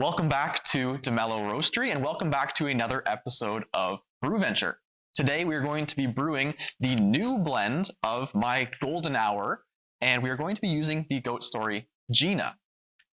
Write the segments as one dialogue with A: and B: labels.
A: Welcome back to Mello Roastery and welcome back to another episode of Brewventure. Today we are going to be brewing the new blend of my golden hour, and we are going to be using the Goat Story Gina.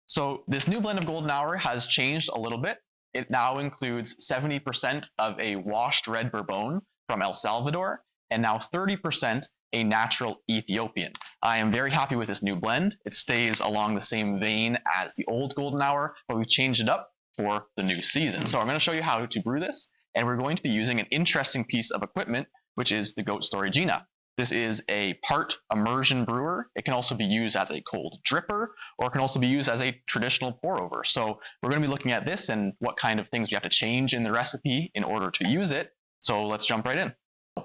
A: So this new blend of golden hour has changed a little bit. It now includes 70% of a washed red bourbon from El Salvador and now 30% a natural Ethiopian. I am very happy with this new blend. It stays along the same vein as the old golden hour, but we've changed it up for the new season. So I'm going to show you how to brew this, and we're going to be using an interesting piece of equipment, which is the Goat Story Gina. This is a part immersion brewer. It can also be used as a cold dripper, or it can also be used as a traditional pour over. So we're going to be looking at this and what kind of things we have to change in the recipe in order to use it. So let's jump right in.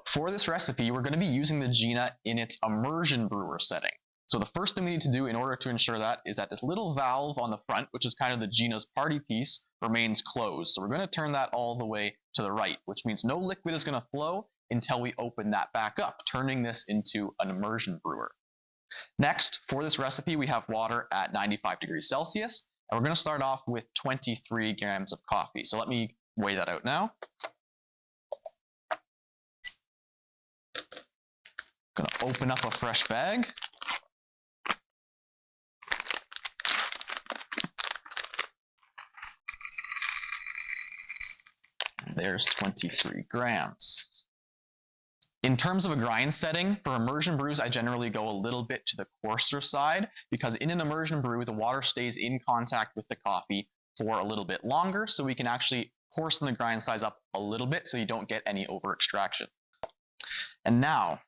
A: For this recipe, we're going to be using the Gina in its immersion brewer setting. So the first thing we need to do in order to ensure that is that this little valve on the front, which is kind of the Gina's party piece, remains closed. So we're going to turn that all the way to the right, which means no liquid is going to flow until we open that back up, turning this into an immersion brewer. Next, for this recipe, we have water at 95 degrees Celsius, and we're going to start off with 23 grams of coffee. So let me weigh that out now. Going to open up a fresh bag. And there's 23 grams. In terms of a grind setting, for immersion brews, I generally go a little bit to the coarser side because in an immersion brew, the water stays in contact with the coffee for a little bit longer, so we can actually coarsen the grind size up a little bit so you don't get any over extraction. And now,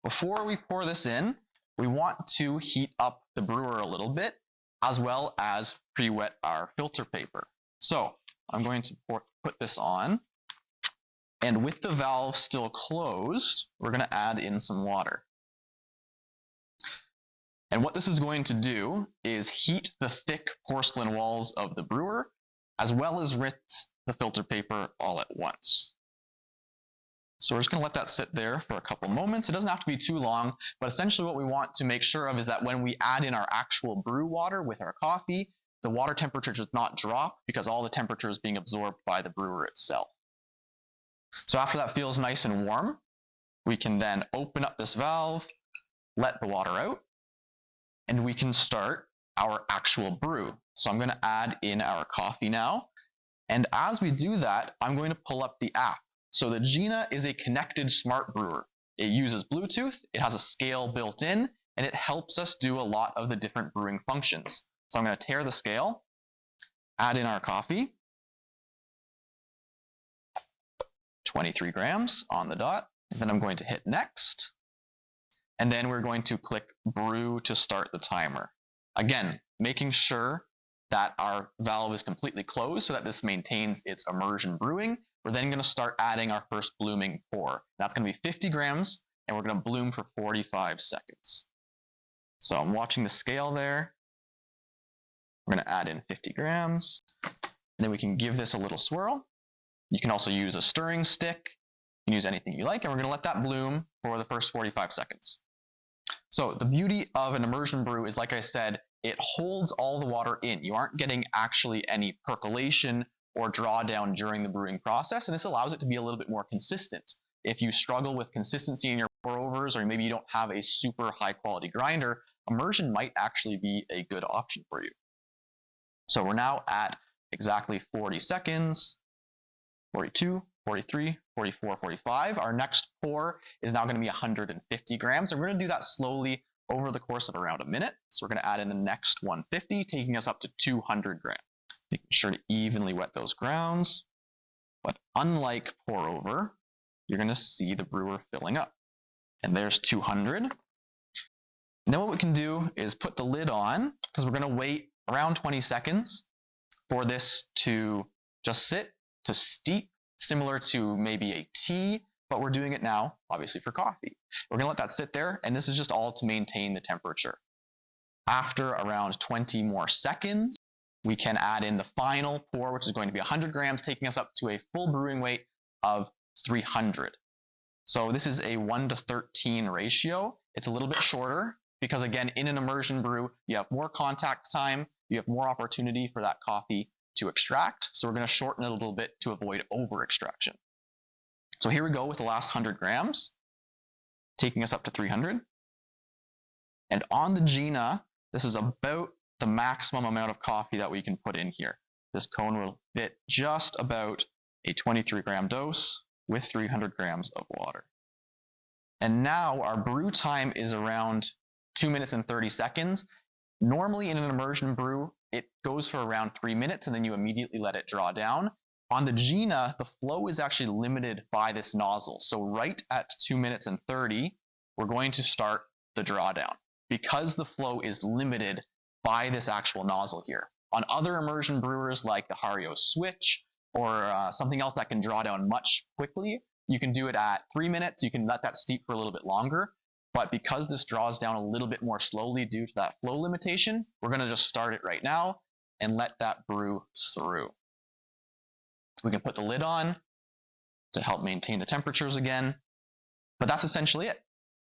A: before we pour this in, we want to heat up the brewer a little bit, as well as pre-wet our filter paper. So I'm going to put this on, and with the valve still closed, we're going to add in some water. And what this is going to do is heat the thick porcelain walls of the brewer, as well as rinse the filter paper all at once. So we're just going to let that sit there for a couple moments. It doesn't have to be too long, but essentially what we want to make sure of is that when we add in our actual brew water with our coffee, the water temperature does not drop because all the temperature is being absorbed by the brewer itself. So after that feels nice and warm, we can then open up this valve, let the water out, and we can start our actual brew. So I'm going to add in our coffee now. And as we do that, I'm going to pull up the app. So the Gina is a connected smart brewer. It uses Bluetooth, it has a scale built in, and it helps us do a lot of the different brewing functions. So I'm going to tear the scale, add in our coffee, 23 grams on the dot, and then I'm going to hit next, and then we're going to click brew to start the timer. Again, making sure that our valve is completely closed so that this maintains its immersion brewing. We're then going to start adding our first blooming pour. That's going to be 50 grams, and we're going to bloom for 45 seconds. So I'm watching the scale there. We're going to add in 50 grams, and then we can give this a little swirl. You can also use a stirring stick. You can use anything you like, and we're going to let that bloom for the first 45 seconds. So the beauty of an immersion brew is, like I said, it holds all the water in. You aren't getting actually any percolation or drawdown during the brewing process, and this allows it to be a little bit more consistent. If you struggle with consistency in your pour overs, or maybe you don't have a super high quality grinder, immersion might actually be a good option for you. So we're now at exactly 40 seconds, 42, 43, 44, 45. Our next pour is now going to be 150 grams, and we're going to do that slowly over the course of around a minute. So we're going to add in the next 150, taking us up to 200 grams. Making sure to evenly wet those grounds. But unlike pour over, you're going to see the brewer filling up. And there's 200. And then what we can do is put the lid on, because we're going to wait around 20 seconds for this to just sit, to steep, similar to maybe a tea, but we're doing it now, obviously, for coffee. We're going to let that sit there, and this is just all to maintain the temperature. After around 20 more seconds, we can add in the final pour, which is going to be 100 grams, taking us up to a full brewing weight of 300. So this is a 1:13 ratio. It's a little bit shorter because, again, in an immersion brew, you have more contact time, you have more opportunity for that coffee to extract. So we're going to shorten it a little bit to avoid over extraction. So here we go with the last 100 grams, taking us up to 300. And on the Gina, this is about the maximum amount of coffee that we can put in here. This cone will fit just about a 23-gram dose with 300 grams of water. And now our brew time is around 2 minutes and 30 seconds. Normally in an immersion brew, it goes for around 3 minutes and then you immediately let it draw down. On the Gina, the flow is actually limited by this nozzle. So right at 2 minutes and 30, we're going to start the drawdown because the flow is limited by this actual nozzle here. On other immersion brewers like the Hario Switch or something else that can draw down much quickly, you can do it at 3 minutes. You can let that steep for a little bit longer. But because this draws down a little bit more slowly due to that flow limitation, we're going to just start it right now and let that brew through. We can put the lid on to help maintain the temperatures again. But that's essentially it.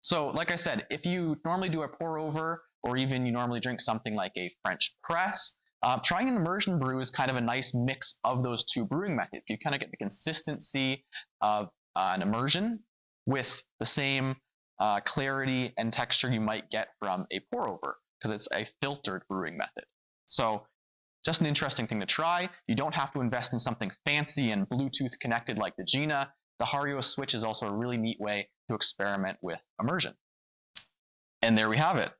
A: So like I said, if you normally do a pour over, or even you normally drink something like a French press, trying an immersion brew is kind of a nice mix of those two brewing methods. You kind of get the consistency of an immersion with the same clarity and texture you might get from a pour over, because it's a filtered brewing method. So just an interesting thing to try. You don't have to invest in something fancy and Bluetooth connected like the Gina. The Hario Switch is also a really neat way to experiment with immersion. And there we have it.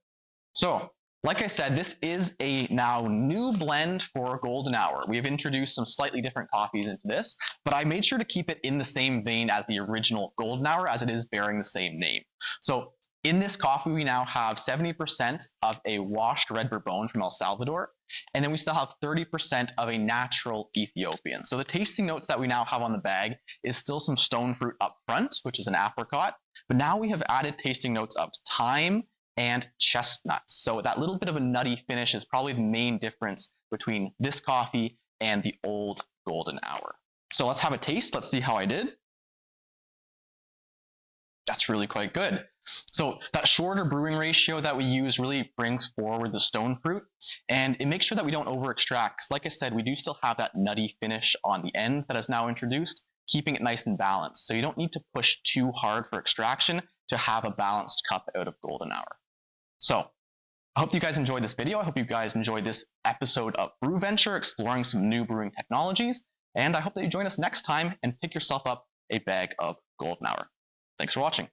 A: So, like I said, this is a now new blend for Golden Hour. We have introduced some slightly different coffees into this, but I made sure to keep it in the same vein as the original Golden Hour, as it is bearing the same name. So in this coffee, we now have 70% of a washed red Bourbon from El Salvador, and then we still have 30% of a natural Ethiopian. So the tasting notes that we now have on the bag is still some stone fruit up front, which is an apricot, but now we have added tasting notes of thyme and chestnuts. So that little bit of a nutty finish is probably the main difference between this coffee and the old Golden Hour. So let's have a taste. Let's see how I did. That's really quite good. So that shorter brewing ratio that we use really brings forward the stone fruit, and it makes sure that we don't over extract. Because like I said, we do still have that nutty finish on the end that is now introduced, keeping it nice and balanced. So you don't need to push too hard for extraction to have a balanced cup out of Golden Hour. So I hope you guys enjoyed this video. I hope you guys enjoyed this episode of Brewventure, exploring some new brewing technologies. And I hope that you join us next time and pick yourself up a bag of Golden Hour. Thanks for watching.